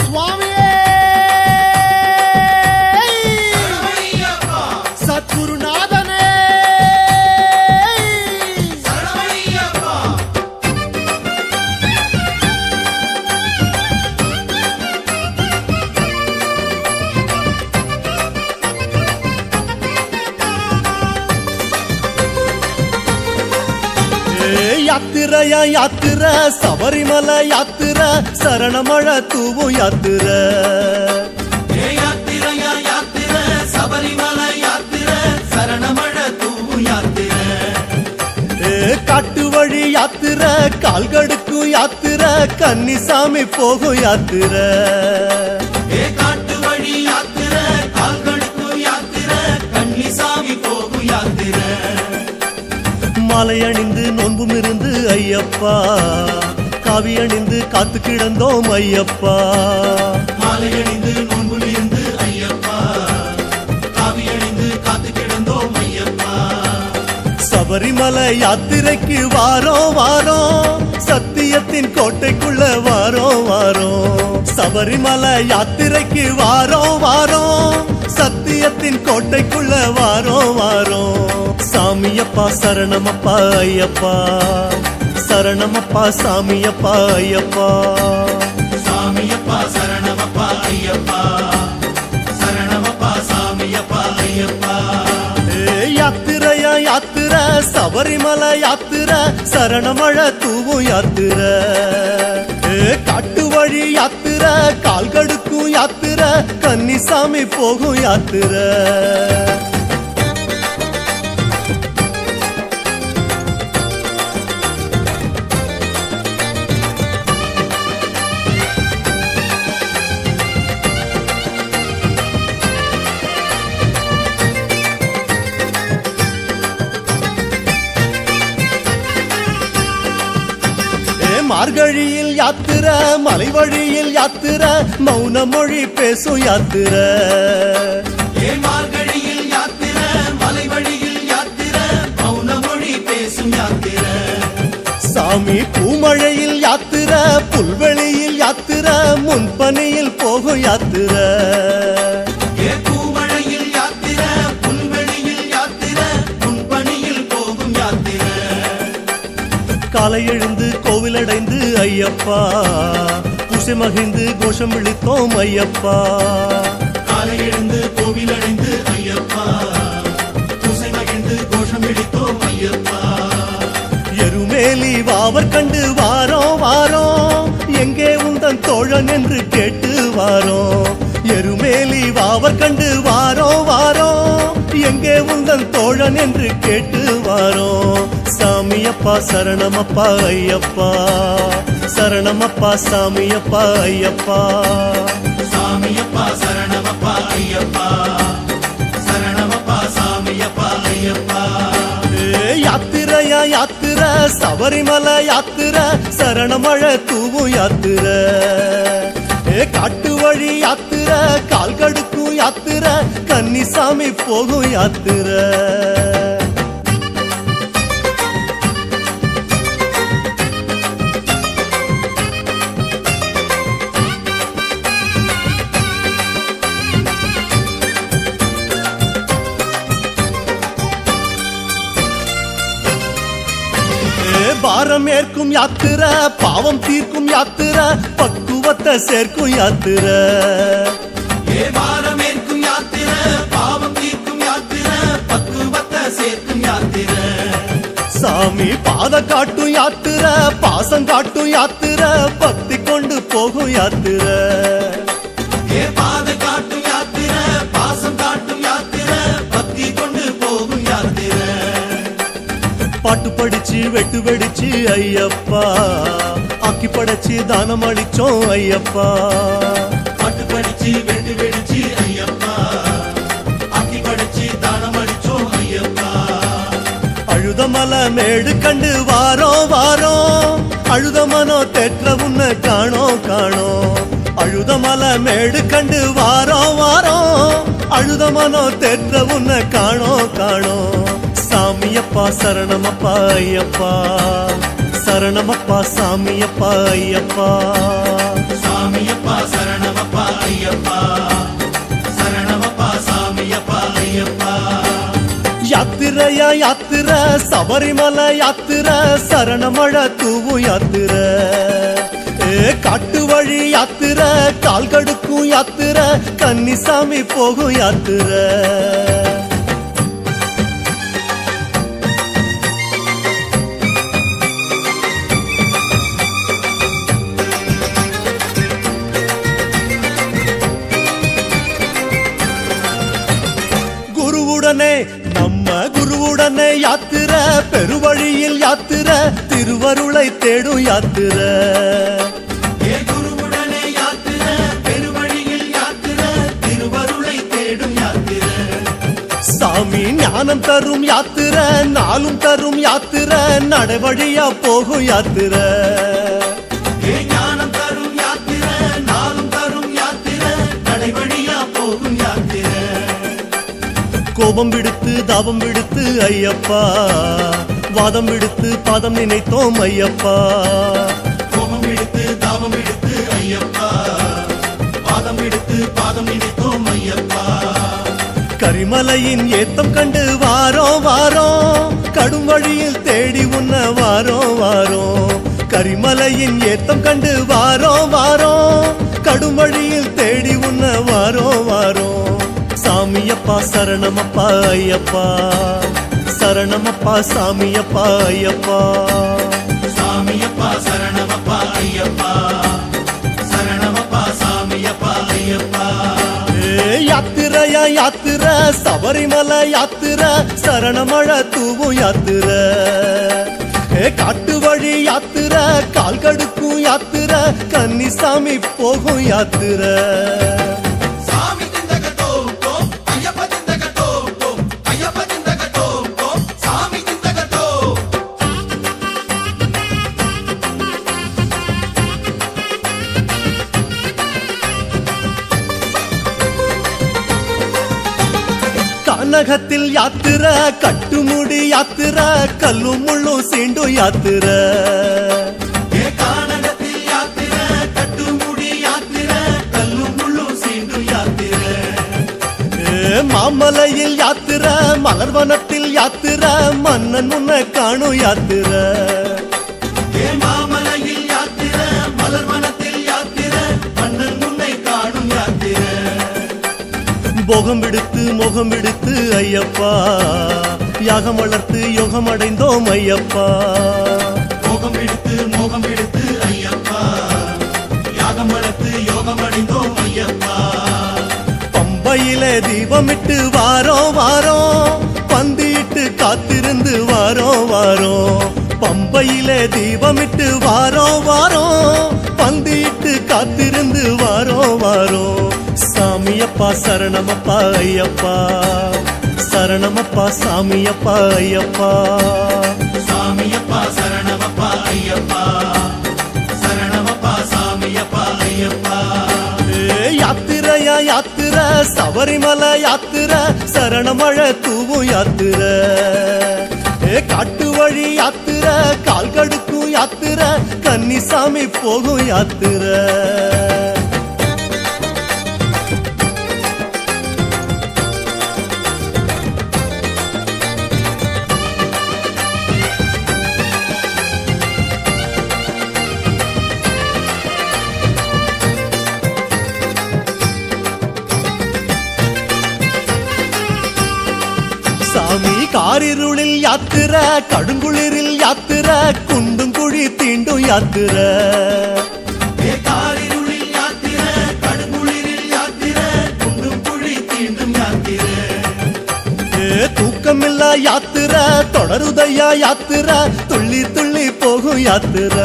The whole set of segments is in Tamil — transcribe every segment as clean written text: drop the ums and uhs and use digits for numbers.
சுவாமியே சத்குருநாதனே யாத்திரையா யாத்திர சபரிமலை யாத்திர சரணமழ தூவு யாத்திர யாத்திரையா யாத்திர சபரிமலை யாத்திர சரணமழ தூவு யாத்திர காட்டு வழி யாத்திர கால்கடுக்கு யாத்திர கன்னிசாமி போகும் யாத்திர காட்டு வழி யாத்திர கால்கடுக்கு யாத்திர கன்னிசாமி போகும் யாத்திர மாலை அணிந்து நோன்பும் இருந்து ஐயப்பா காவி அணிந்து காத்து கிடந்தோம் ஐயப்பா மாலை அணிந்து நோன்பும் இருந்து ஐயப்பா காவி அணிந்து காத்து கிடந்தோம் ஐயப்பா சபரிமலை யாத்திரைக்கு வாரோம் வாரோம் சத்தியத்தின் கோட்டைக்குள்ள வாரோம் வாரோம் சபரிமலை யாத்திரைக்கு வாரோம் வாரோம் சத்தியத்தின் கோட்டைக்குள்ள வாரோம் வாரோம் சாமியப்பா சரணமப்பா ஐயப்பா சரணமப்பா சாமியப்பா ஐயப்பா சாமியப்பா சரணமப்பா ஐயப்பா சரணமப்பா சாமியப்பா ஐயப்பா யாத்திரையா யாத்திர சபரிமலை யாத்திர சரணமழ தூவும் யாத்திர காட்டு வழி யாத்திர கால்கடுக்கும் யாத்திர கன்னிசாமி போகும் யாத்திர மார்கழியில் யாத்திர மலை வழியில் யாத்திர மௌன மொழி பேசும் யாத்திர மார்கழியில் யாத்திர மலை வழியில் யாத்திர மௌன மொழி பேசும் யாத்திர சாமி பூமழையில் யாத்திர புல்வெளியில் யாத்திர முன்பனியில் போகும் யாத்திர பூமழையில் யாத்திர புல்வெளியில் யாத்திர முன்பனியில் போகும் யாத்திர காலை எழுந்து கோவில் அடைந்து ஐயப்பா பூசை மகிழ்ந்து கோஷம் விழித்தோம் ஐயப்பா காலை எழுந்து கோவில் அடைந்து ஐயப்பா பூசை மகிழ்ந்து கோஷம் விழித்தோம் ஐயப்பா எருமேலி வாவர் கண்டு வாரோம் வாரோம் எங்கே உந்தன் தோழன் என்று கேட்டு வாரோம் எருமேலி வாவர் கண்டு வாரோம் வாரோம் எங்கே உந்தன் தோழன் என்று கேட்டு வாரோம் சாமியப்பா சரணமப்பா ஐயப்பா சரணமப்பா சாமியப்பா ஐயப்பா சாமியப்பா சரணமப்பா ஐயப்பா சரணமப்பா சாமியப்பா ஐயப்பா யாத்திரையா யாத்திர சபரிமலை யாத்திர சரணமழ தூவும் யாத்திர காட்டு வழி யாத்திர கால்கடுக்கும் யாத்திர கன்னிசாமி போகும் யாத்திர பாரம் ஏற்கும் யாத்திர பாவம் தீர்க்கும் யாத்திர பக்குவத்தை சேர்க்கும் யாத்திர பாரம் ஏற்கும் யாத்திர பாவம் தீர்க்கும் யாத்திர பக்குவத்தை சேர்க்கும் யாத்திர சாமி பாத காட்டும் யாத்திர பாசம் காட்டும் யாத்திர பக்தி கொண்டு போகும் யாத்திர பாத காட்டும் யாத்திர பாசம் காட்டும் யாத்திர பக்தி கொண்டு போகும் யாத்திர பாட்டு படிச்சு வெட்டு வெடிச்சு ஐயப்பா ஆக்கி படைச்சு தானம் அளிச்சோம் ஐயப்பா பாட்டு படிச்சு வெட்டு வெடிச்சு ஐயப்பா ஆக்கி படைச்சு தானம் அளிச்சோம் ஐயப்பா அழுதமலை மேடு கண்டு வாரோம் வாரோம் அழுத மனோ தெற்ற உன்னை காணோம் காணோம் அழுதமலை மேடு கண்டு வாரோம் வாரோம் அழுத மனோ தெற்ற உன்னை காணோம் காணோம் சாமியப்பா சரணமப்பா ஐயப்பா சரணமப்பா சாமியப்பா ஐயப்பா சாமியப்பா சரணமப்பா யாத்திர சபரிமலை யாத்திர சரணமழ தூவும் யாத்திர காட்டு வழி யாத்திர கால் கடுக்கும் யாத்திர கன்னிசாமி போகும் யாத்திர நம்ம குருவுடனே யாத்திர பெருவழியில் யாத்திர திருவருளை தேடும் யாத்திர குருவுடனே யாத்திர பெருவழியில் யாத்திர திருவருளை தேடும் யாத்திர சாமி ஞானம் தரும் யாத்திர நாளும் தரும் யாத்திர நடைவழியா போகும் யாத்திர ஞானம் தரும் யாத்திர நாளும் தரும் யாத்திர நடைவழியா போகும் யாத்திர கோபம் விடுத்து தாபம் விடுத்து ஐயப்பா வாதம் விடுத்து பாதம் நினைத்தோம் ஐயப்பா கோபம் விடுத்து தாபம் விடுத்து ஐயப்பா பாதம் விடுத்து பாதம் நினைத்தோம் ஐயப்பா கரிமலையின் ஏத்தம் கண்டு வாரோ வாரோ கடும் வழியில் தேடி உன்ன வாரோ வாரோ கரிமலையின் ஏத்தம் கண்டு வாரோ வாரோ கடும் வழியில் தேடி உன்ன வாரோ வாரோ சாமியப்பா சரணமப்பா ஐயப்பா சரணமப்பா சாமியப்பா ஐயப்பா சாமியப்பா சரணமப்பா ஐயப்பா சரணமப்பா சாமியப்பா ஐயப்பா யாத்திரையா யாத்திர சபரிமலை யாத்திர சரணமழ தூவும் யாத்திர காட்டு வழி யாத்திர கால் கடுக்கும் யாத்திர கன்னிசாமி போகும் யாத்திர கனகத்தில் யாத்திர கட்டுமுடி யாத்திர கல்லும் முள்ளும் சீண்டும் யாத்திர கானகத்தில் யாத்திர கட்டுமுடி யாத்திர கல்லும் முள்ளும் சீண்டும் யாத்திர மாமலையில் யாத்திர மலர்வனத்தில் யாத்திர மன்னன் முன்ன காணும் யாத்திர மாமலையில் யாத்திர மலர்வனத்தில் யாத்திர மன்னன் முன்னை காணும் யாத்திர போகம் விடுத்து மோகம் விடுத்து ஐயப்பா யாகம் வளர்த்து யோகம் அடைந்தோம் ஐயப்பா போகம் விடுத்து மோகம் விடுத்து ஐயப்பா யாகம் வளர்த்து யோகம் அடைந்தோம் ஐயப்பா பம்பையிலே தீபமிட்டு வாரோ வாரோ பந்தியிட்டு காத்திருந்து வாரோ வாரோ பம்பையிலே தீபமிட்டு வாரோ வாரோ பந்தியிட்டு காத்திருந்து வாரோ வாரோ சாமியப்பா சரணமப்பா ஐயப்பா சரணமப்பா சாமியப்பா ஐயப்பா சாமியப்பா சரணமப்பா ஐயப்பா சரணமப்பா சாமியப்பா ஐயப்பா யாத்திரையா யாத்திர சபரிமலை யாத்திர சரணமழ தூவும் யாத்திர காட்டு வழி யாத்திர கால் கடுக்கும் யாத்திர கன்னிசாமி போகும் யாத்திர சாமி காரிருளில் யாத்திர கடுங்குளிரில் யாத்திர குண்டும் குழி தீண்டும் யாத்திர காரிருளில் யாத்திர கடுங்குளிரில் யாத்திர குண்டும் குழி தீண்டும் யாத்திர தூக்கமில்லா யாத்திர தொடருதையா யாத்திர துள்ளி துள்ளி போகும் யாத்திர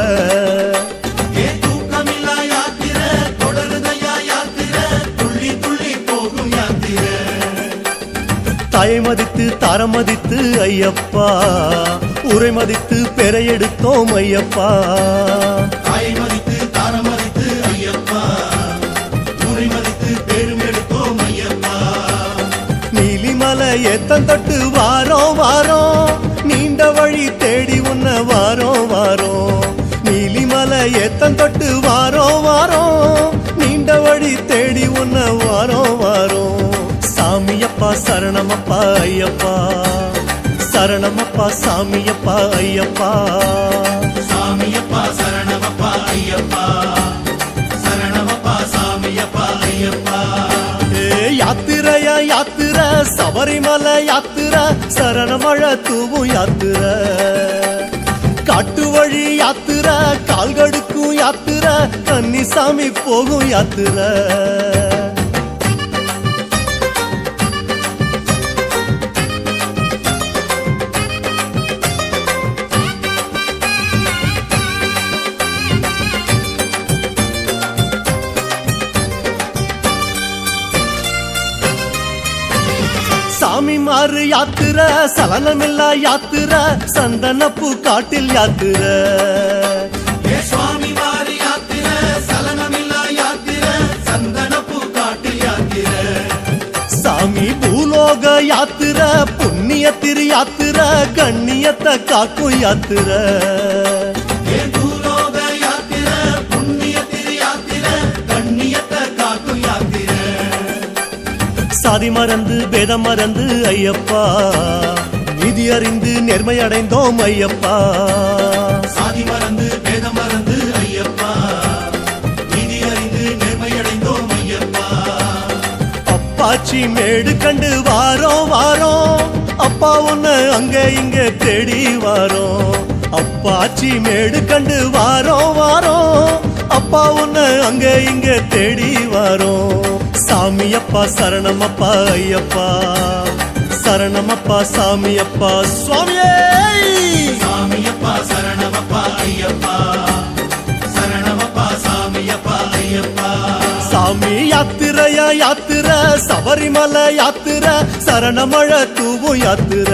தூக்கமில்லா யாத்திர தொடருதையா யாத்திர துள்ளி துள்ளி போகும் யாத்திர தாயை மதித்து தாரம் மதித்து ஐயப்பா உரை மதித்து பெற எடுத்தோம் ஐயப்பா தாயை மதித்து தாரம் மதித்து ஐயப்பா உரை மதித்து பேரும் எடுத்தோம் ஐயப்பா நீலிமலை ஏத்தம் தொட்டு வாரோ வாரோ நீண்ட வழி தேடி உன்ன வாரோ வாரோ நீலிமலை ஏத்தம் தொட்டு வாரோ வாரோ நீண்ட வழி தேடி உன்ன வாரோ வாரோ சாமியப்பா சரணமப்பா ஐயப்பா சரணமப்பா சாமியப்பா ஐயப்பா சாமியப்பா சரணமப்பா ஐயப்பா சரணமப்பா சாமியப்பா ஐயப்பா யாத்திரையா யாத்திர சபரிமலை யாத்திர சரணமழ தூவும் யாத்திர காட்டு வழி யாத்திர கால்கடுக்கும் யாத்திர கன்னிசாமி போகும் யாத்திர சாமி மாறு யாத்திர சலனமில்லா யாத்திர சந்தனப்பூ காட்டில் யாத்திர சுவாமி வாரி யாத்திர சலனமில்லா யாத்திர சந்தனப்பூ காட்டில் யாத்திர சாமி பூலோக யாத்திர புண்ணிய திரு யாத்திர கண்ணியத்தை காக்கும் யாத்திர பூலோக யாத்திர புண்ணிய திரு யாத்திர கண்ணியத்தை காக்கும் யாத்திர சாதி மறந்து பேதம் மறந்து ஐயப்பா நிதி அறிந்து நேர்மை அடைந்தோம் ஐயப்பா சாதி மறந்து பேதம் மறந்து ஐயப்பா நீதி அறிந்து நேர்மை அடைந்தோம் ஐயப்பா அப்பாச்சி மேடு கண்டு வாரோம் வாரோம் அப்பா உன்னை அங்க இங்க தேடி வாரோம் அப்பாச்சி மேடு கண்டு வாரோம் வாரோம் அப்பா உன்னை அங்க இங்க தேடி வாரோம் சாமியப்பா சரணமப்பா ஐயப்பா சரணமப்பா சாமியப்பா சுவாமியே சாமியப்பா சரணமப்பா ஐயப்பா சரணமப்பா சாமியப்பா ஐயப்பா சாமி யாத்திரையா யாத்திர சபரிமலை யாத்திர சரணமழ தூவும் யாத்திர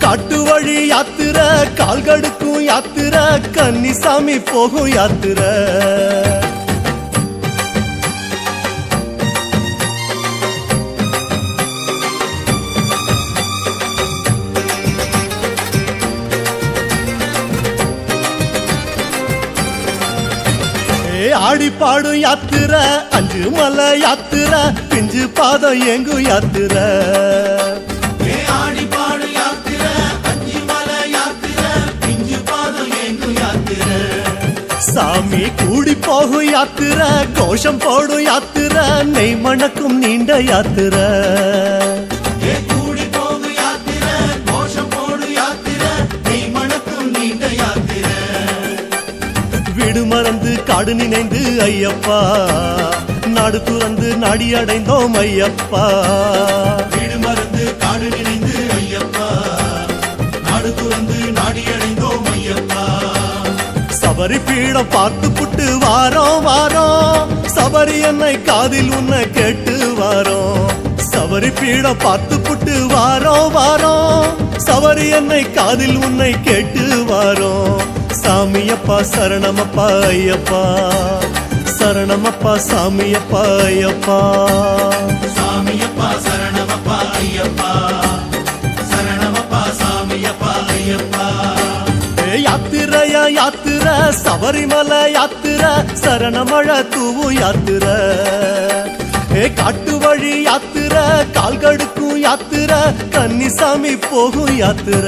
காட்டு வழி யாத்திர கால்கடுக்கும் யாத்திர கன்னிசாமி போகும் யாத்திர ஆடி பாடும் யாத்திர அஞ்சு மலை யாத்திர பிஞ்சு பாதம் எங்கும் யாத்திர ஆடி பாடு யாத்திர அஞ்சு மலை யாத்திர பிஞ்சு பாதம் எங்கும் யாத்திர சாமி கூடி போகும் யாத்திர கோஷம் போடும் யாத்திர நெய் மணக்கும் நீண்ட யாத்திர கூடி போகு யாத்திர கோஷம் போடு யாத்திர நெய் மணக்கும் நீண்ட யாத்திர வீடு மறந்து காடு நினைந்து ஐயப்பா நாடு துறந்து நாடி அடைந்தோம் ஐயப்பா வீடு மறந்து காடு நினைந்து ஐயப்பா நாடு துறந்து நாடி அடைந்தோம் ஐயப்பா சபரி பீடம் பார்த்து புட்டு வாரோம் வாரோம் சபரி என்னை காதில் உன்னை கேட்டு வாரோம் சபரி பீடம் பார்த்து புட்டு வாரோம் வாரோம் சபரி என்னை காதில் உன்னை கேட்டு வாரோம் சாமியப்பா சரணமப்பா ஐயப்பா சரணமப்பா சாமியப்பா ஐயப்பா சாமியப்பா சரணமப்பா ஐயப்பா சரணமப்பா சாமியப்பா ஐயப்பா யாத்திரையா யாத்திர சபரிமலை யாத்திர சரணமழ தூவும் யாத்திர காட்டு வழி யாத்திர கால்கடுக்கும் யாத்திர கன்னிசாமி போகும் யாத்திர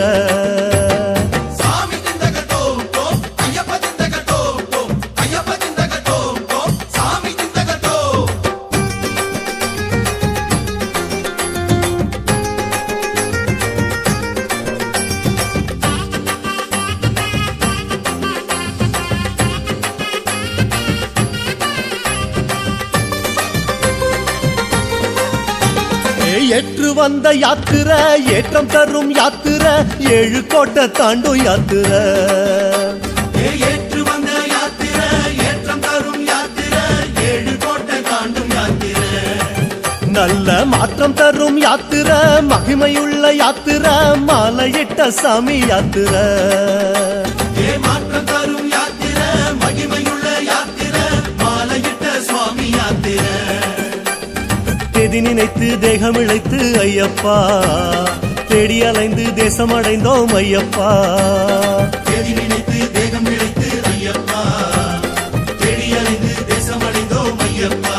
ஏற்று வந்த யாத்திர ஏற்றம் தரும் யாத்திர ஏழு கோட்டை தாண்டும் யாத்திர ஏற்று வந்த யாத்திர ஏற்றம் தரும் யாத்திர ஏழு கோட்டை தாண்டும் யாத்திர நல்ல மாற்றம் தரும் யாத்திர மகிமையுள்ள யாத்திர மாலையிட்ட சாமி யாத்திர மாற்றம் தரும் யாத்திர மகிமையுள்ள யாத்திர மாலையிட்ட சுவாமி யாத்திர தேதி நினைத்து தேகம் இழைத்து ஐயப்பா தேடி அலைந்து தேசம் அடைந்தோம் ஐயப்பா தேதி நினைத்து தேகம் இழைத்து ஐயப்பா தேடி அலைந்து தேசம் அடைந்தோம் ஐயப்பா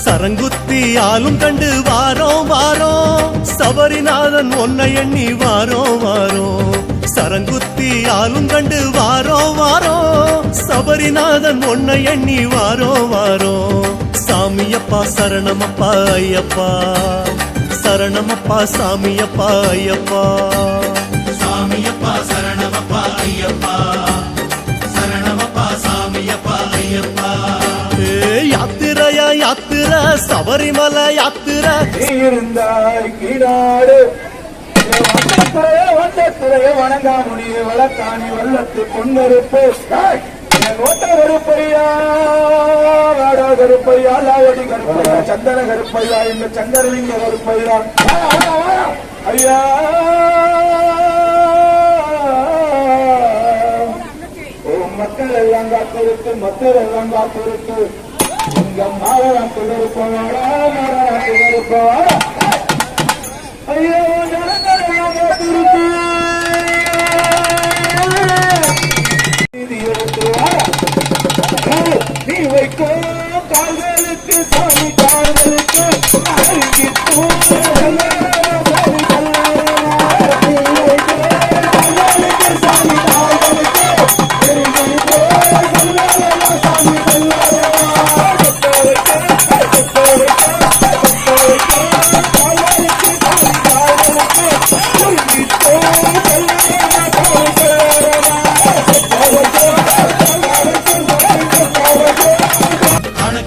சரங்குத்தி ஆளும் கண்டு வாரோம் வாரோம் சபரிநாதன் ஒன்னை எண்ணி வாரோம் வாரோம் சரங்குத்தி ஆளும் கண்டு வாரோம் வாரோம் சபரிநாதன் ஒன்னை எண்ணி வாரோம் வாரோம் சாமியப்பா சரணமப்பா ஐயப்பா சரணமப்பா சாமியப்பா ஐயப்பா சாமியப்பா சரணமப்பா ஐயப்பா சரணமப்பா சாமியப்பா ஐயப்பா யாத்திரையா யாத்திரை சபரிமலை யாத்திரை நீ இருந்தாய் கீழாடு வந்தத்துறைய வணங்காமுனியை வளர்த்தானி வல்லத்து கொண்டிருப்பு ஓட்ட கருப்பையா வாடா கருப்பையா லாவடி கருப்பையா சந்தன கருப்பையா இந்த சங்கரலிங்க கருப்பையா ஐயா மக்கள் எல்லாம் காத்திருக்கு மக்கள் எல்லாம் காத்திருக்கு இங்க மாவரம் தொடர்பவாடா தொடர்பவாடா ஐயோ ஜனங்கள் எல்லாம் காத்திருக்கு நீ வைக்கும் கால்களுக்கு சாமி கால்களுக்கு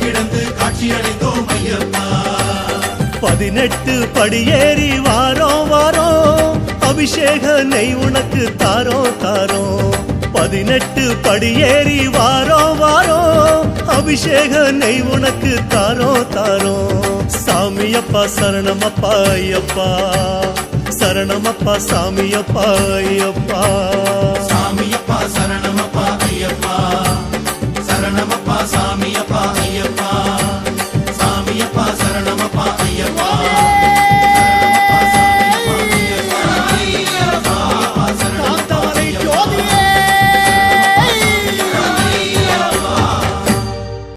கிடந்து காட்சியடைந்தோம் ஐயப்பா 18 படியேறி வாரோம் வாரோம் அபிஷேக நெய் உனக்கு தாரோ தாரோ 18 படியேறி வாரோம் வாரோம் அபிஷேக நெய் உனக்கு தாரோ தாரோ சாமியப்பா சரணமப்பா ஐயப்பா சரணமப்பா சாமியப்பா ஐயப்பா சாமியப்பா சரணமப்பா ஐயப்பா சரணமப்பா சாமியப்பா